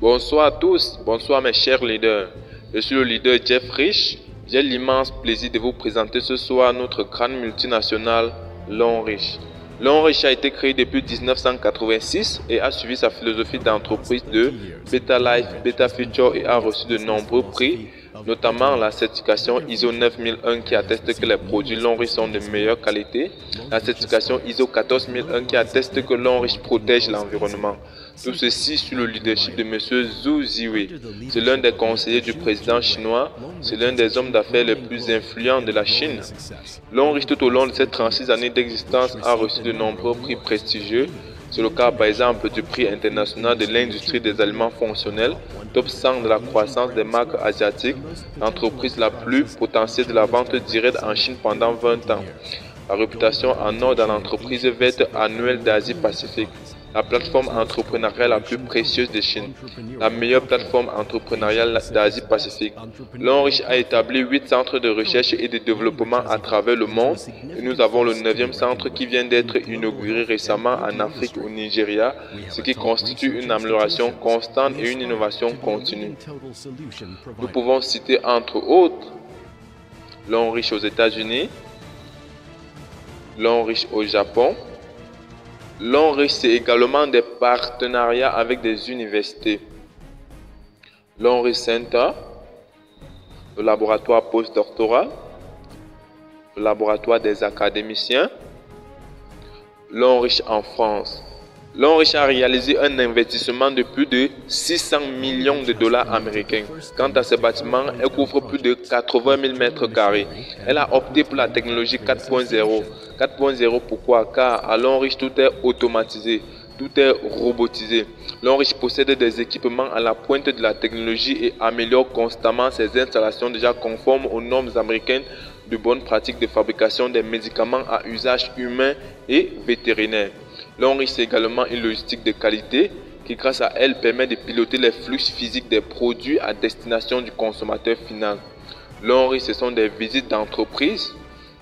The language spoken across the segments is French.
Bonsoir à tous, bonsoir mes chers leaders. Je suis le leader Jeff Rich. J'ai l'immense plaisir de vous présenter ce soir notre grande multinationale Lonrich. Lonrich a été créé depuis 1986 et a suivi sa philosophie d'entreprise de Beta Life, Beta Future et a reçu de nombreux prix, notamment la certification ISO 9001 qui atteste que les produits Lonrich sont de meilleure qualité, la certification ISO 14001 qui atteste que Lonrich protège l'environnement. Tout ceci sous le leadership de M. Zhu Ziwei. C'est l'un des conseillers du président chinois, c'est l'un des hommes d'affaires les plus influents de la Chine. Lonrich, tout au long de ses 36 années d'existence, a reçu de nombreux prix prestigieux. C'est le cas par exemple du prix international de l'industrie des aliments fonctionnels, top 100 de la croissance des marques asiatiques, l'entreprise la plus potentielle de la vente directe en Chine pendant 20 ans. La réputation en or dans l'entreprise verte annuelle d'Asie-Pacifique. La plateforme entrepreneuriale la plus précieuse de Chine, la meilleure plateforme entrepreneuriale d'Asie-Pacifique. Lonrich a établi 8 centres de recherche et de développement à travers le monde et nous avons le 9e centre qui vient d'être inauguré récemment en Afrique au Nigeria, ce qui constitue une amélioration constante et une innovation continue. Nous pouvons citer entre autres Lonrich aux États-Unis, Lonrich au Japon. Lonrich, c'est également des partenariats avec des universités. Lonrich Center, le laboratoire postdoctoral, le laboratoire des académiciens. Lonrich en France. Lonrich a réalisé un investissement de plus de 600 millions de dollars américains. Quant à ses bâtiments, elle couvre plus de 80 000 mètres carrés. Elle a opté pour la technologie 4.0. 4.0 pourquoi? Car à Lonrich tout est automatisé, tout est robotisé. Lonrich possède des équipements à la pointe de la technologie et améliore constamment ses installations déjà conformes aux normes américaines de bonnes pratiques de fabrication des médicaments à usage humain et vétérinaire. Lonrich, c'est également une logistique de qualité qui, grâce à elle, permet de piloter les flux physiques des produits à destination du consommateur final. Lonrich, ce sont des visites d'entreprise.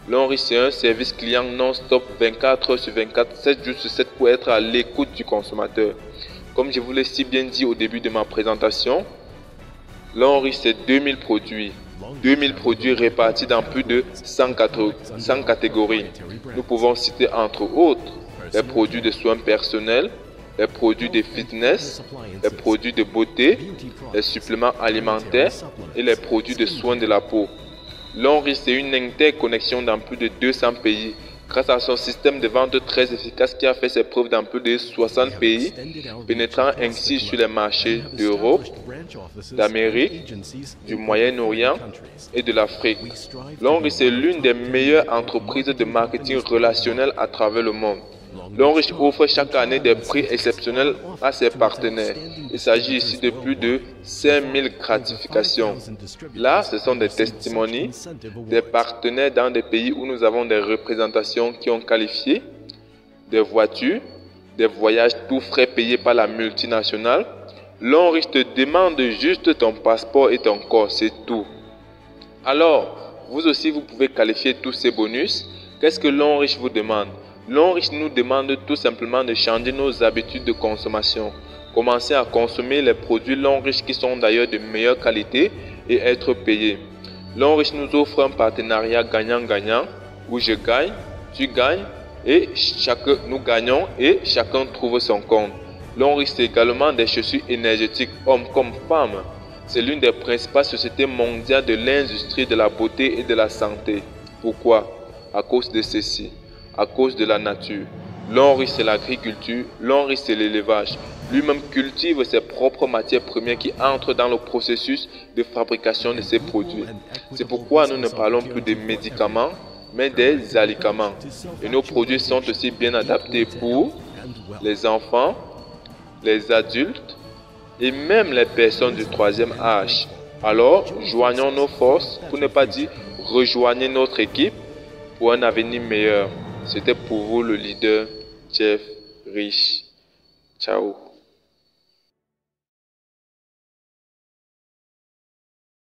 Lonrich, c'est un service client non-stop 24 heures sur 24, 7 jours sur 7 pour être à l'écoute du consommateur. Comme je vous l'ai si bien dit au début de ma présentation, Lonrich, c'est 2000 produits. 2000 produits répartis dans plus de 100 catégories. Nous pouvons citer entre autres les produits de soins personnels, les produits de fitness, les produits de beauté, les suppléments alimentaires et les produits de soins de la peau. Lonrich, c'est une interconnexion dans plus de 200 pays grâce à son système de vente très efficace qui a fait ses preuves dans plus de 60 pays, pénétrant ainsi sur les marchés d'Europe, d'Amérique, du Moyen-Orient et de l'Afrique. Lonrich, c'est l'une des meilleures entreprises de marketing relationnel à travers le monde. Lonrich offre chaque année des prix exceptionnels à ses partenaires. Il s'agit ici de plus de 5000 gratifications. Là, ce sont des testimonies des partenaires dans des pays où nous avons des représentations qui ont qualifié, des voitures, des voyages tout frais payés par la multinationale. Lonrich te demande juste ton passeport et ton corps, c'est tout. Alors, vous aussi, vous pouvez qualifier tous ces bonus. Qu'est-ce que Lonrich vous demande? Lonrich nous demande tout simplement de changer nos habitudes de consommation. Commencer à consommer les produits Lonrich qui sont d'ailleurs de meilleure qualité et être payés. Lonrich nous offre un partenariat gagnant-gagnant où je gagne, tu gagnes et nous gagnons et chacun trouve son compte. Lonrich, c'est également des chaussures énergétiques hommes comme femmes. C'est l'une des principales sociétés mondiales de l'industrie de la beauté et de la santé. Pourquoi? À cause de ceci. À cause de la nature. Lonrich, c'est l'agriculture, Lonrich, c'est l'élevage. Lui-même cultive ses propres matières premières qui entrent dans le processus de fabrication de ses produits. C'est pourquoi nous ne parlons plus de médicaments, mais des alicaments. Et nos produits sont aussi bien adaptés pour les enfants, les adultes et même les personnes du 3e âge. Alors, joignons nos forces, pour ne pas dire rejoignez notre équipe pour un avenir meilleur. C'était pour vous le leader Jeff Rich. Ciao.